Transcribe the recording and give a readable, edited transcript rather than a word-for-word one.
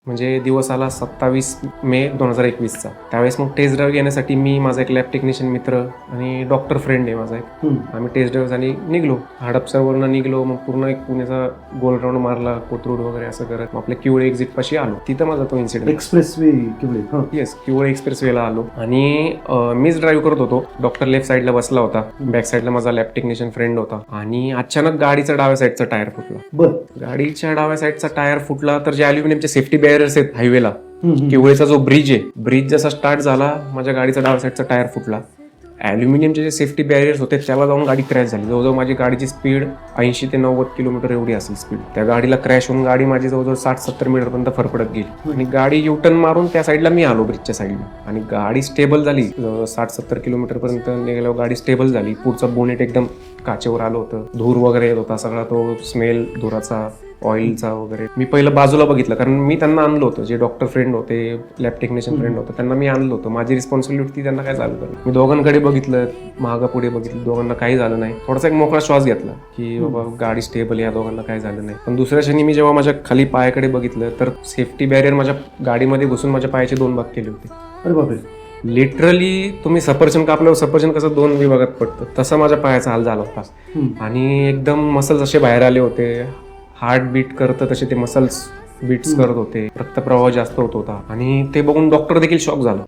म्हणजे दिवस आला 27 मे 2021चा. त्यावेळेस मग टेस्ट ड्राईव्ह घेण्यासाठी मी, माझा एक लॅब टेक्निशियन मित्र आणि डॉक्टर फ्रेंड आहे माझा एक, आम्ही टेस्ट ड्राईव्हसाठी निघलो. हडपसरवरून निघलो. मग पूर्ण एक पुण्याचा गोल राऊंड मारला, कोथरूड वगैरे असं करत आपल्या किवळे एक्झिट पाशी आलो. तिथं माझा तो incident. Expressway Kivale. Yes, Kivale एक्सप्रेसवेला आलो आणि मीच ड्राईव्ह करत होतो. डॉक्टर लेफ्ट साईडला बसला होता, बॅक साईडला माझा लॅब टेक्निशियन फ्रेंड होता. आणि अचानक गाडीचा डाव्या साईडचा टायर फुटला. गाडीच्या डाव्या साईडचा टायर फुटला तर जे अल्युमिनियमचे सेफ्टी बॅरियर्स आहेत हायवेला, किवळेचा जो ब्रिज आहे, ब्रिज जसा स्टार्ट झाला माझ्या गाडीचा डाव्या साईडचा टायर फुटला. अल्युमिनियमचे जे सेफ्टी बॅरियर्स होते त्याला जाऊन गाडी क्रॅश झाली. जवळजवळ माझी गाडीची स्पीड 80 ते 90 किलोमीटर एवढी असेल स्पीड. त्या गाडीला क्रॅश होऊन गाडी माझी जवळजवळ 60-70 मीटरपर्यंत फरफडत गेली आणि गाडी युटर्न मारून त्या साईडला मी आलो, ब्रिजच्या साईडला. आणि गाडी स्टेबल झाली. 60-70 किलोमीटरपर्यंत निघाल्यावर गाडी स्टेबल झाली. पुढचं बोनेट एकदम काचेवर आलं होतं. धूर वगैरे येत होता, सगळा तो स्मेल धुराचा, ऑइलचा वगैरे. मी पहिलं बाजूला बघितलं, कारण मी त्यांना आणलं होतं. जे डॉक्टर फ्रेंड होते, लॅब टेक्निशियन फ्रेंड होतं, त्यांना मी आणलं होतं. माझी रिस्पॉन्सिबिलिटी त्यांना काय झालं तर मी दोघांकडे बघितलं, मागा पुढे बघितलं, दोघांना काही झालं नाही. थोडासा एक मोकळा श्वास घेतला की बाबा गाडी स्टेबल, या दोघांना काही झालं नाही. पण दुसऱ्या क्षणी मी जेव्हा माझ्या खाली पायाकडे बघितलं तर सेफ्टी बॅरियर माझ्या गाडीमध्ये घुसून माझ्या पायाचे 2 भाग केले होते. अरे बापरे. लिटरली तुम्ही सफरचंद कापल्यावर सफरचंद कसं 2 विभागात पडतं, तसा माझ्या पायाचा हाल झाला होता. आणि एकदम मसल्स असे बाहेर आले होते. हार्ट बीट करतं तसे ते मसल्स बीट्स करत होते. रक्तप्रवाह जास्त होत होता आणि ते बघून डॉक्टर देखील शॉक झाला.